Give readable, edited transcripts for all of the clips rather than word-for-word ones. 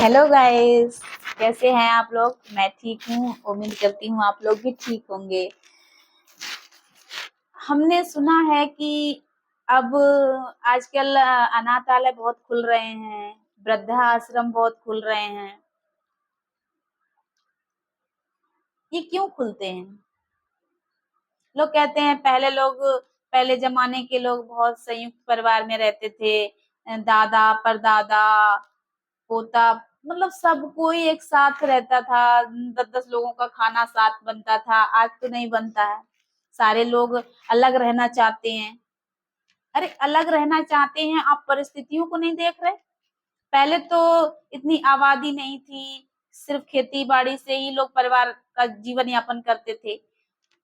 Hello guys, कैसे हैं आप लोग। मैं ठीक हूँ, उम्मीद करती हूँ आप लोग भी ठीक होंगे। हमने सुना है कि अब आजकल अनाथालय बहुत खुल रहे हैं, वृद्धाश्रम बहुत खुल रहे हैं। ये क्यों खुलते हैं? लोग कहते हैं पहले जमाने के लोग बहुत संयुक्त परिवार में रहते थे। दादा परदादा पोता, मतलब सब कोई एक साथ रहता था। 10-10 लोगों का खाना साथ बनता था। आज तो नहीं बनता है, सारे लोग अलग रहना चाहते हैं। अरे अलग रहना चाहते हैं, आप परिस्थितियों को नहीं देख रहे। पहले तो इतनी आबादी नहीं थी, सिर्फ खेती बाड़ी से ही लोग परिवार का जीवन यापन करते थे।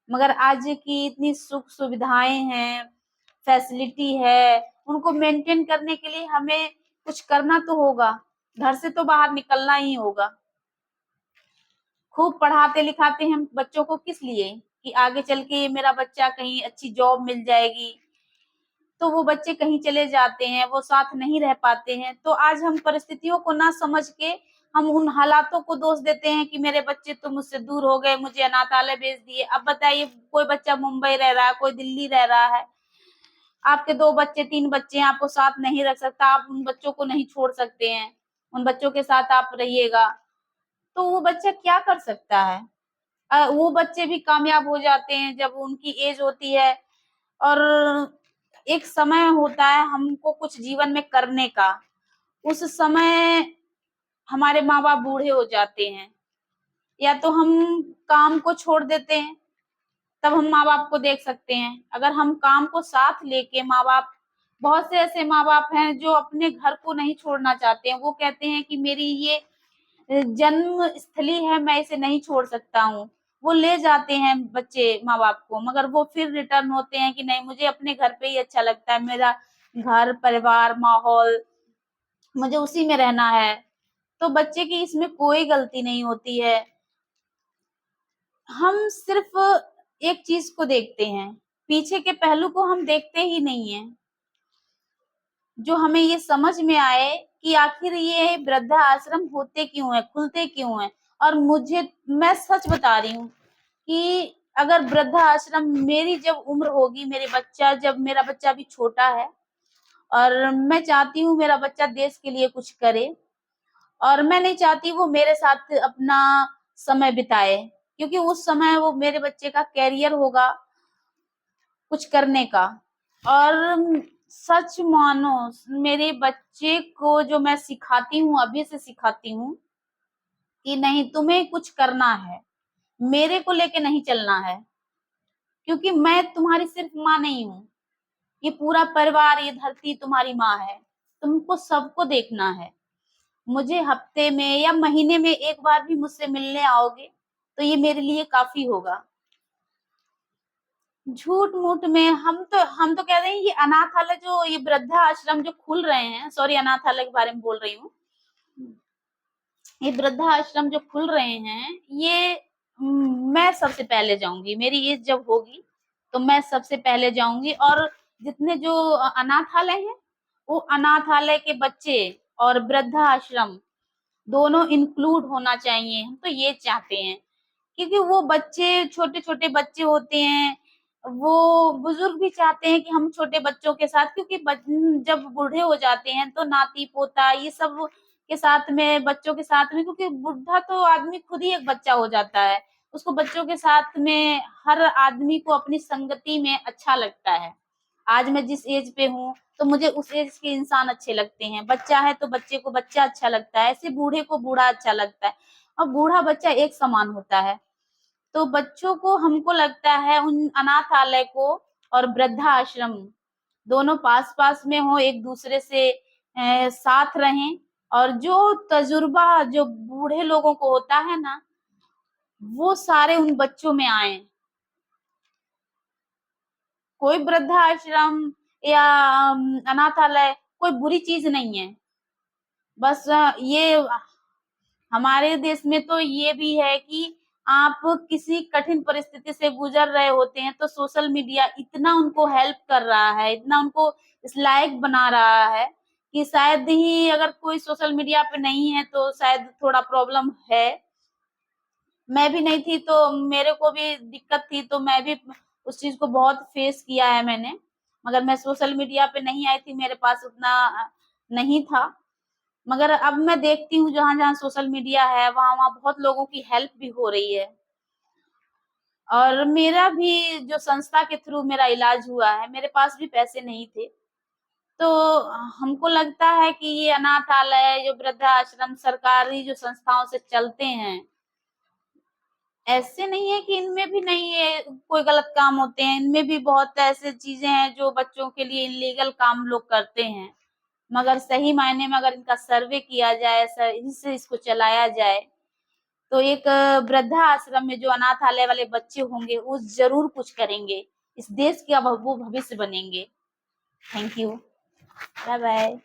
मगर आज की इतनी सुख सुविधाएं हैं, फैसिलिटी है, उनको मेंटेन करने के लिए हमें कुछ करना तो होगा। घर से तो बाहर निकलना ही होगा। खूब पढ़ाते लिखाते हैं बच्चों को किस लिए? कि आगे चल के मेरा बच्चा कहीं अच्छी जॉब मिल जाएगी। तो वो बच्चे कहीं चले जाते हैं, वो साथ नहीं रह पाते हैं। तो आज हम परिस्थितियों को ना समझ के हम उन हालातों को दोष देते हैं कि मेरे बच्चे तो मुझसे दूर हो गए, मुझे अनाथालय भेज दिए। अब बताइए, कोई बच्चा मुंबई रह रहा है, कोई दिल्ली रह रहा है, आपके 2 बच्चे 3 बच्चे हैं, आपको साथ नहीं रख सकता, आप उन बच्चों को नहीं छोड़ सकते हैं, उन बच्चों के साथ आप रहिएगा। तो वो बच्चा क्या कर सकता है? वो बच्चे भी कामयाब हो जाते हैं जब उनकी एज होती है। और एक समय होता है हमको कुछ जीवन में करने का। उस समय हमारे माँ बाप बूढ़े हो जाते हैं, या तो हम काम को छोड़ देते हैं, तब हम माँ बाप को देख सकते हैं। अगर हम काम को साथ लेके माँ बाप, बहुत से ऐसे माँ बाप हैं जो अपने घर को नहीं छोड़ना चाहते हैं। वो कहते हैं कि मेरी ये जन्म स्थली है, मैं इसे नहीं छोड़ सकता हूँ। वो ले जाते हैं बच्चे माँ बाप को, मगर वो फिर रिटर्न होते हैं कि नहीं, मुझे अपने घर पे ही अच्छा लगता है, मेरा घर परिवार माहौल, मुझे उसी में रहना है। तो बच्चे की इसमें कोई गलती नहीं होती है। हम सिर्फ एक चीज को देखते हैं, पीछे के पहलू को हम देखते ही नहीं है। जो हमें ये समझ में आए कि आखिर ये वृद्धा आश्रम होते क्यों है, खुलते क्यों है। और मैं सच बता रही हूँ कि अगर वृद्धा आश्रम, मेरी जब उम्र होगी, जब मेरा बच्चा अभी छोटा है, और मैं चाहती हूँ मेरा बच्चा देश के लिए कुछ करे, और मैं नहीं चाहती वो मेरे साथ अपना समय बिताए, क्योंकि उस समय वो मेरे बच्चे का कैरियर होगा कुछ करने का। और सच मानो, मेरे बच्चे को जो मैं सिखाती हूँ, अभी से सिखाती हूँ कि नहीं, तुम्हें कुछ करना है, मेरे को लेके नहीं चलना है। क्योंकि मैं तुम्हारी सिर्फ माँ नहीं हूँ, ये पूरा परिवार, ये धरती तुम्हारी माँ है। तुमको सबको देखना है। मुझे हफ्ते में या महीने में एक बार भी मुझसे मिलने आओगे तो ये मेरे लिए काफी होगा। झूठ मूठ में हम तो कह रहे हैं, ये अनाथालय जो, ये वृद्धा आश्रम जो खुल रहे हैं, सॉरी अनाथालय के बारे में बोल रही हूँ, ये वृद्धा आश्रम जो खुल रहे हैं, ये मैं सबसे पहले जाऊंगी। मेरी एज जब होगी तो मैं सबसे पहले जाऊंगी। और जितने जो अनाथालय हैं, वो अनाथालय के बच्चे और वृद्धा आश्रम दोनों इंक्लूड होना चाहिए। हम तो ये चाहते हैं, क्योंकि वो बच्चे, छोटे छोटे बच्चे होते हैं, वो बुजुर्ग भी चाहते हैं कि हम छोटे बच्चों के साथ, क्योंकि जब बूढ़े हो जाते हैं तो नाती पोता ये सब के साथ में, बच्चों के साथ में, क्योंकि बुढ़ा तो आदमी खुद ही एक बच्चा हो जाता है, उसको बच्चों के साथ में, हर आदमी को अपनी संगति में अच्छा लगता है। आज मैं जिस एज पे हूँ तो मुझे उस एज के इंसान अच्छे लगते हैं। बच्चा है तो बच्चे को बच्चा अच्छा लगता है, ऐसे बूढ़े को बूढ़ा अच्छा लगता है। और बूढ़ा बच्चा एक समान होता है। तो बच्चों को, हमको लगता है उन अनाथालय को और वृद्धा आश्रम दोनों पास पास में हो, एक दूसरे से साथ रहें। और जो तजुर्बा जो बूढ़े लोगों को होता है ना, वो सारे उन बच्चों में आए। कोई वृद्धा आश्रम या अनाथालय कोई बुरी चीज नहीं है। बस ये हमारे देश में तो ये भी है कि आप किसी कठिन परिस्थिति से गुजर रहे होते हैं तो सोशल मीडिया इतना उनको हेल्प कर रहा है, इतना उनको इस लायक बना रहा है कि शायद ही अगर कोई सोशल मीडिया पे नहीं है तो शायद थोड़ा प्रॉब्लम है। मैं भी नहीं थी तो मेरे को भी दिक्कत थी, तो मैं भी उस चीज को बहुत फेस किया है मैंने। मगर मैं सोशल मीडिया पे नहीं आई थी, मेरे पास उतना नहीं था। मगर अब मैं देखती हूँ जहां जहां सोशल मीडिया है वहां वहां बहुत लोगों की हेल्प भी हो रही है। और मेरा भी जो संस्था के थ्रू मेरा इलाज हुआ है, मेरे पास भी पैसे नहीं थे। तो हमको लगता है कि ये अनाथालय, जो वृद्धाश्रम सरकारी जो संस्थाओं से चलते हैं, ऐसे नहीं है कि इनमें भी नहीं है कोई गलत काम होते हैं, इनमें भी बहुत ऐसे चीजें हैं जो बच्चों के लिए इलीगल काम लोग करते हैं। मगर सही मायने में अगर इनका सर्वे किया जाए, इनसे इसको चलाया जाए, तो एक वृद्धा आश्रम में जो अनाथालय वाले बच्चे होंगे वो जरूर कुछ करेंगे, इस देश के अब वो भविष्य बनेंगे। Thank you. Bye bye.